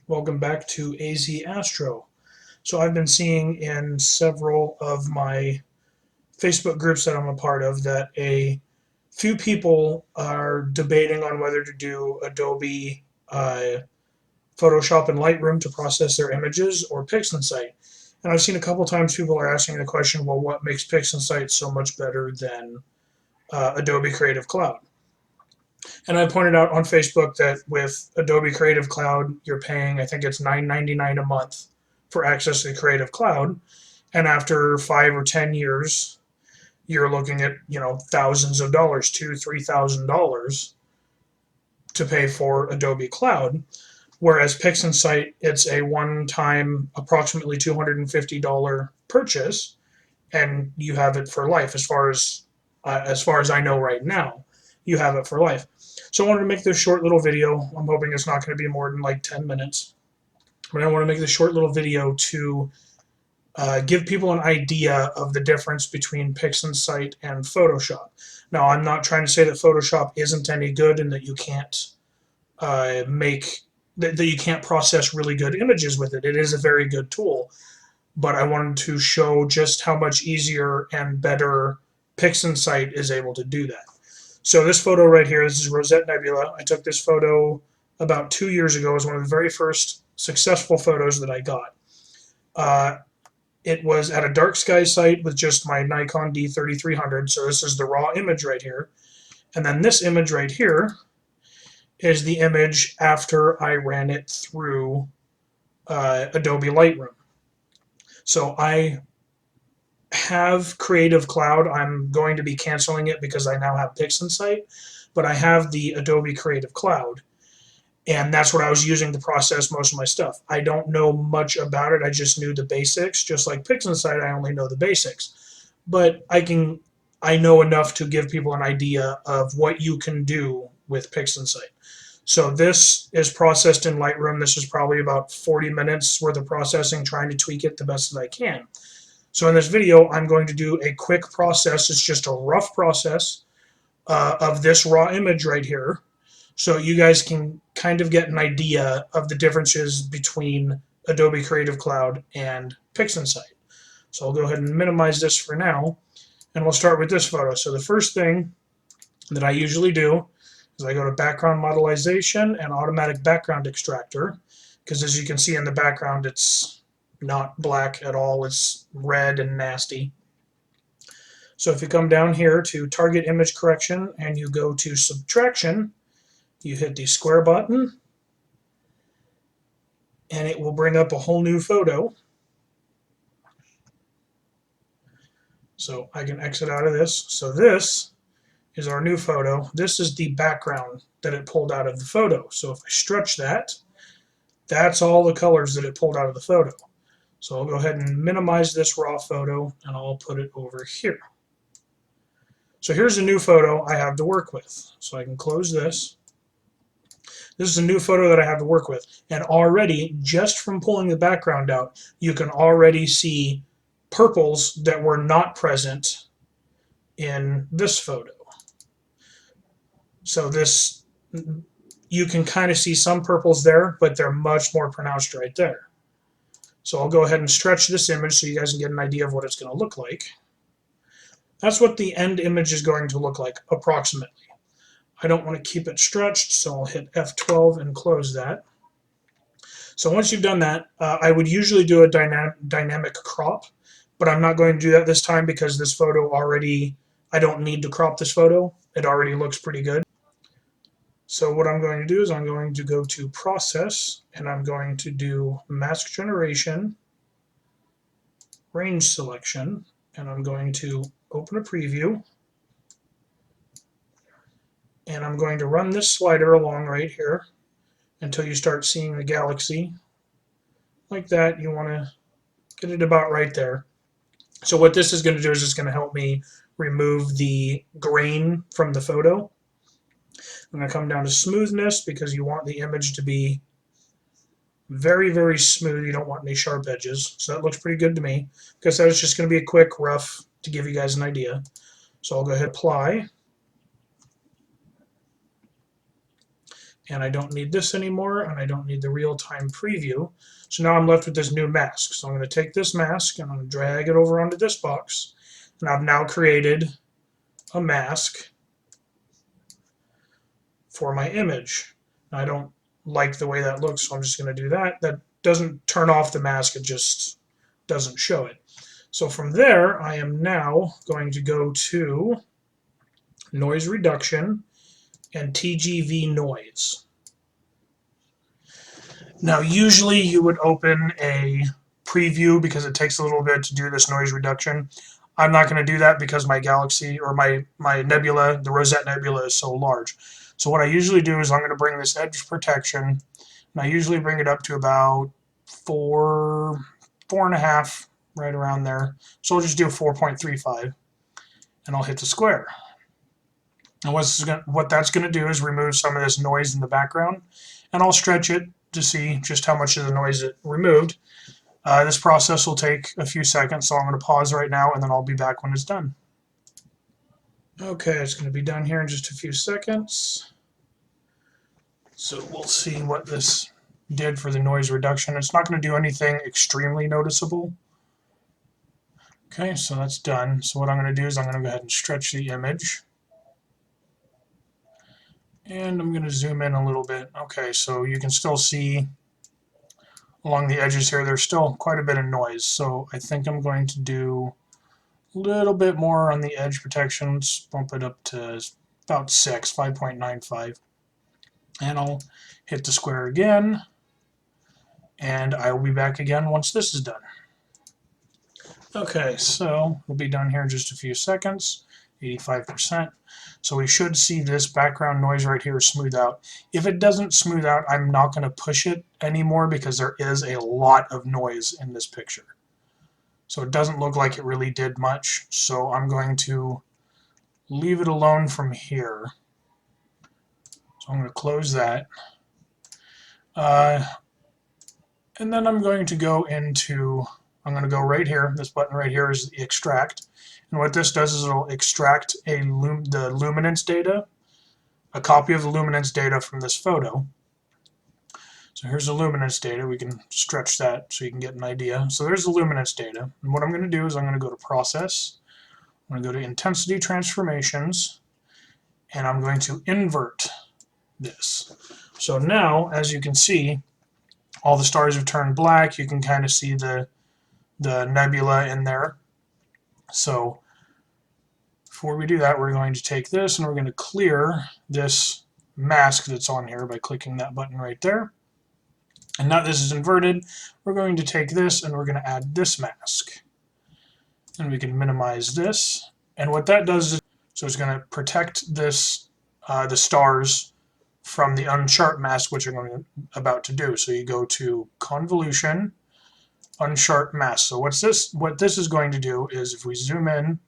Welcome back to AZ Astro. So I've been seeing in several of my Facebook groups that I'm a part of that a few people are debating on whether to do Adobe Photoshop and Lightroom to process their images or Pixinsight. And I've seen a couple times people are asking the question, well, what makes Pixinsight so much better than Adobe Creative Cloud? And I pointed out on Facebook that with Adobe Creative Cloud, you're paying, I think it's $9.99 a month for access to Creative Cloud. And after 5 or 10 years, you're looking at, thousands of dollars, $2,000, $3,000 to pay for Adobe Cloud. Whereas Pixinsight, it's a one-time, approximately $250 purchase, and you have it for life. As far as I know right now, you have it for life. So I wanted to make this short little video. I'm hoping it's not going to be more than like 10 minutes. But I want to make this short little video to give people an idea of the difference between Pixinsight and Photoshop. Now, I'm not trying to say that Photoshop isn't any good and that you can't that you can't process really good images with it. It is a very good tool. But I wanted to show just how much easier and better Pixinsight is able to do that. So this photo right here, this is Rosette Nebula. I took this photo about 2 years ago. It was one of the very first successful photos that I got. It was at a dark sky site with just my Nikon D3300. So this is the raw image right here. And then this image right here is the image after I ran it through Adobe Lightroom. So I have Creative Cloud. I'm going to be canceling it because I now have Pixinsight, but I have the Adobe Creative Cloud, and that's what I was using to process most of my stuff. I don't know much about it. I just knew the basics. Just like Pixinsight, I only know the basics, but I know enough to give people an idea of what you can do with Pixinsight. So this is processed in Lightroom. This is probably about 40 minutes worth of processing, trying to tweak it the best that I can. So in this video, I'm going to do a quick process. It's just a rough process of this raw image right here. So you guys can kind of get an idea of the differences between Adobe Creative Cloud and Pixinsight. So I'll go ahead and minimize this for now, and we'll start with this photo. So the first thing that I usually do is I go to Background Modelization and Automatic Background Extractor, because as you can see in the background, it's not black at all. It's red and nasty. So if you come down here to Target Image Correction and you go to Subtraction, you hit the square button, and it will bring up a whole new photo. So I can exit out of this. So this is our new photo. This is the background that it pulled out of the photo. So if I stretch that, that's all the colors that it pulled out of the photo. So I'll go ahead and minimize this raw photo, and I'll put it over here. So here's a new photo I have to work with. So I can close this. This is a new photo that I have to work with. And already, just from pulling the background out, you can already see purples that were not present in this photo. So you can kind of see some purples there, but they're much more pronounced right there. So I'll go ahead and stretch this image so you guys can get an idea of what it's going to look like. That's what the end image is going to look like, approximately. I don't want to keep it stretched, so I'll hit F12 and close that. So once you've done that, I would usually do a dynamic crop, but I'm not going to do that this time because this photo I don't need to crop this photo. It already looks pretty good. So what I'm going to do is I'm going to go to Process, and I'm going to do Mask Generation, Range Selection, and I'm going to open a preview, and I'm going to run this slider along right here until you start seeing the galaxy. Like that, you want to get it about right there. So what this is going to do is it's going to help me remove the grain from the photo. I'm going to come down to smoothness because you want the image to be very, very smooth. You don't want any sharp edges. So that looks pretty good to me. Because that was just going to be a quick rough to give you guys an idea. So I'll go ahead and apply. And I don't need this anymore, and I don't need the real-time preview. So now I'm left with this new mask. So I'm going to take this mask and I'm going to drag it over onto this box. And I've now created a mask for my image. I don't like the way that looks, so I'm just going to do that. That doesn't turn off the mask, it just doesn't show it. So from there, I am now going to go to Noise Reduction and TGV Noise. Now, usually you would open a preview because it takes a little bit to do this noise reduction. I'm not going to do that because my galaxy or my nebula, the Rosette Nebula, is so large. So what I usually do is I'm going to bring this edge protection, and I usually bring it up to about 4.5, right around there. So I'll just do 4.35, and I'll hit the square. And what that's going to do is remove some of this noise in the background, and I'll stretch it to see just how much of the noise it removed. This process will take a few seconds, so I'm going to pause right now, and then I'll be back when it's done. Okay, it's going to be done here in just a few seconds. So we'll see what this did for the noise reduction. It's not going to do anything extremely noticeable. Okay, so that's done. So what I'm going to do is I'm going to go ahead and stretch the image. And I'm going to zoom in a little bit. Okay, so you can still see along the edges here, there's still quite a bit of noise. So I think I'm going to do a little bit more on the edge protection. Let's bump it up to about 5.95. And I'll hit the square again. And I will be back again once this is done. Okay, so we'll be done here in just a few seconds. 85%. So we should see this background noise right here smooth out. If it doesn't smooth out, I'm not going to push it anymore because there is a lot of noise in this picture. So it doesn't look like it really did much. So I'm going to leave it alone from here. So I'm going to close that. And then I'm going to go right here. This button right here is the extract. And what this does is it'll extract the luminance data, a copy of the luminance data from this photo. So here's the luminance data. We can stretch that so you can get an idea. So there's the luminance data. And what I'm going to do is I'm going to go to Process. I'm going to go to Intensity Transformations. And I'm going to invert this. So now, as you can see, all the stars have turned black. You can kind of see the nebula in there. So before we do that, we're going to take this and we're going to clear this mask that's on here by clicking that button right there. And now this is inverted. We're going to take this and we're going to add this mask. And we can minimize this. And what that does is, so it's going to protect this, the stars from the unsharp mask, which I'm about to do. So you go to Convolution, Unsharp Mask. So what this is going to do is, if we zoom in,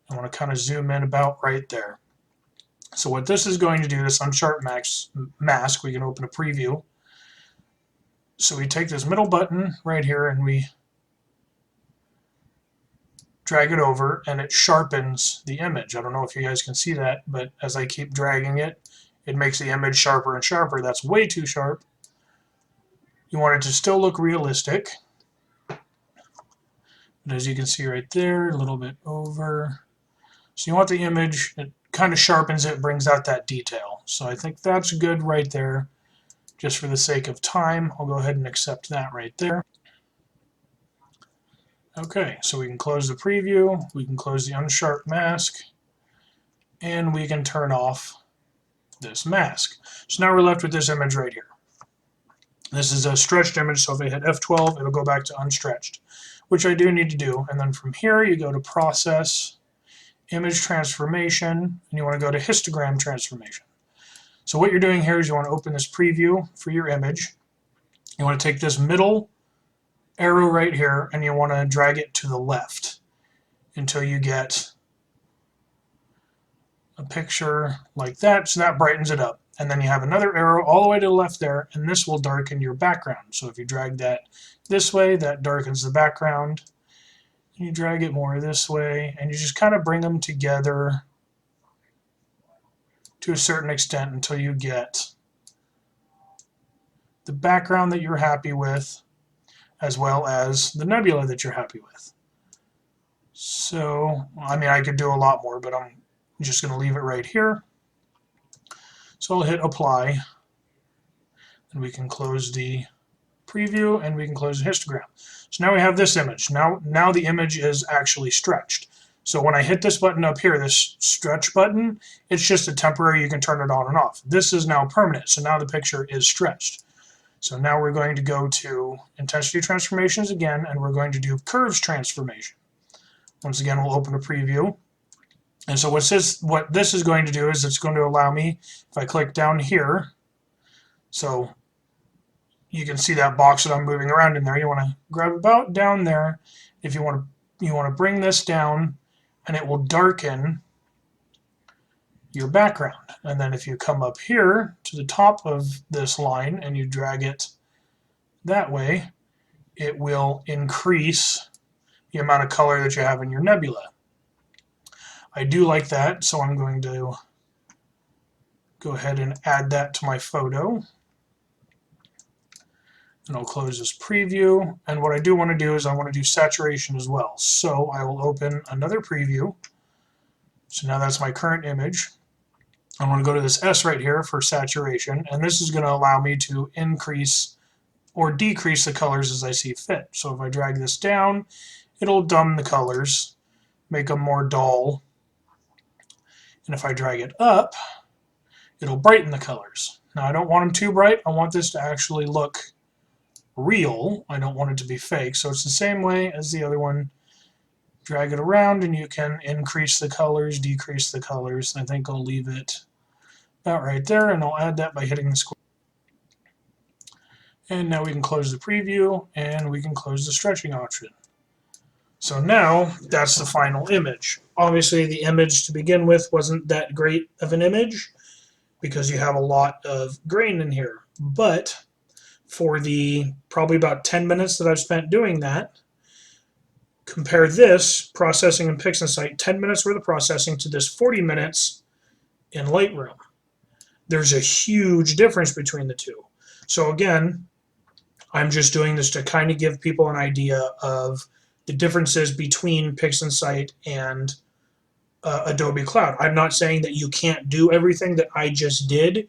I want to kind of zoom in about right there. So what this is going to do, this unsharp mask, we can open a preview. So we take this middle button right here and we drag it over and it sharpens the image. I don't know if you guys can see that, but as I keep dragging it, it makes the image sharper and sharper. That's way too sharp. You want it to still look realistic. But as you can see right there, a little bit over. So you want the image, it kind of sharpens it, brings out that detail. So I think that's good right there. Just for the sake of time, I'll go ahead and accept that right there. Okay, so we can close the preview, we can close the unsharp mask, and we can turn off this mask. So now we're left with this image right here. This is a stretched image, so if I hit F12, it'll go back to unstretched, which I do need to do. And then from here, you go to Process, Image Transformation, and you want to go to Histogram Transformation. So what you're doing here is you want to open this preview for your image. You want to take this middle arrow right here, and you want to drag it to the left until you get a picture like that. So that brightens it up. And then you have another arrow all the way to the left there, and this will darken your background. So if you drag that this way, that darkens the background. And you drag it more this way, and you just kind of bring them together to a certain extent until you get the background that you're happy with, as well as the nebula that you're happy with. So, I mean, I could do a lot more, but I'm just going to leave it right here. So I'll hit apply, and we can close the preview, and we can close the histogram. So now we have this image. Now the image is actually stretched. So when I hit this button up here, this stretch button, it's just a temporary, you can turn it on and off. This is now permanent, so now the picture is stretched. So now we're going to go to intensity transformations again, and we're going to do curves transformation. Once again, we'll open a preview. And so what this is going to do is it's going to allow me, if I click down here, so you can see that box that I'm moving around in there. You want to grab about down there. If you want to bring this down, and it will darken your background. And then if you come up here to the top of this line and you drag it that way, it will increase the amount of color that you have in your nebula. I do like that, so I'm going to go ahead and add that to my photo. And I'll close this preview. And what I do want to do is I want to do saturation as well. So I will open another preview. So now that's my current image. I want to go to this S right here for saturation. And this is going to allow me to increase or decrease the colors as I see fit. So if I drag this down, it'll dim the colors, make them more dull. And if I drag it up, it'll brighten the colors. Now I don't want them too bright. I want this to actually look real. I don't want it to be fake. So it's the same way as the other one. Drag it around and you can increase the colors, decrease the colors. I think I'll leave it about right there, and I'll add that by hitting the square. And now we can close the preview and we can close the stretching option. So now that's the final image. Obviously the image to begin with wasn't that great of an image because you have a lot of grain in here. But for the probably about 10 minutes that I've spent doing that, compare this processing in Pixinsight, 10 minutes worth of processing, to this 40 minutes in Lightroom. There's a huge difference between the two. So again, I'm just doing this to kind of give people an idea of the differences between Pixinsight and Adobe Cloud. I'm not saying that you can't do everything that I just did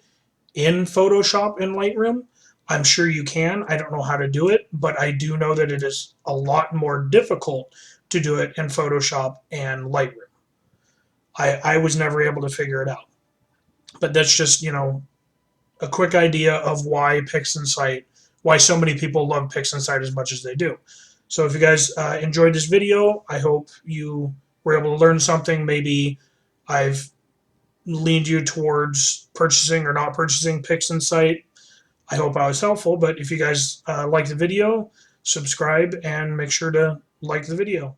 in Photoshop and Lightroom. I'm sure you can. I don't know how to do it, but I do know that it is a lot more difficult to do it in Photoshop and Lightroom. I was never able to figure it out. But that's just, you know, a quick idea of why Pixinsight, why so many people love Pixinsight as much as they do. So if you guys enjoyed this video, I hope you were able to learn something. Maybe I've leaned you towards purchasing or not purchasing Pixinsight. I hope I was helpful, but if you guys like the video, subscribe and make sure to like the video.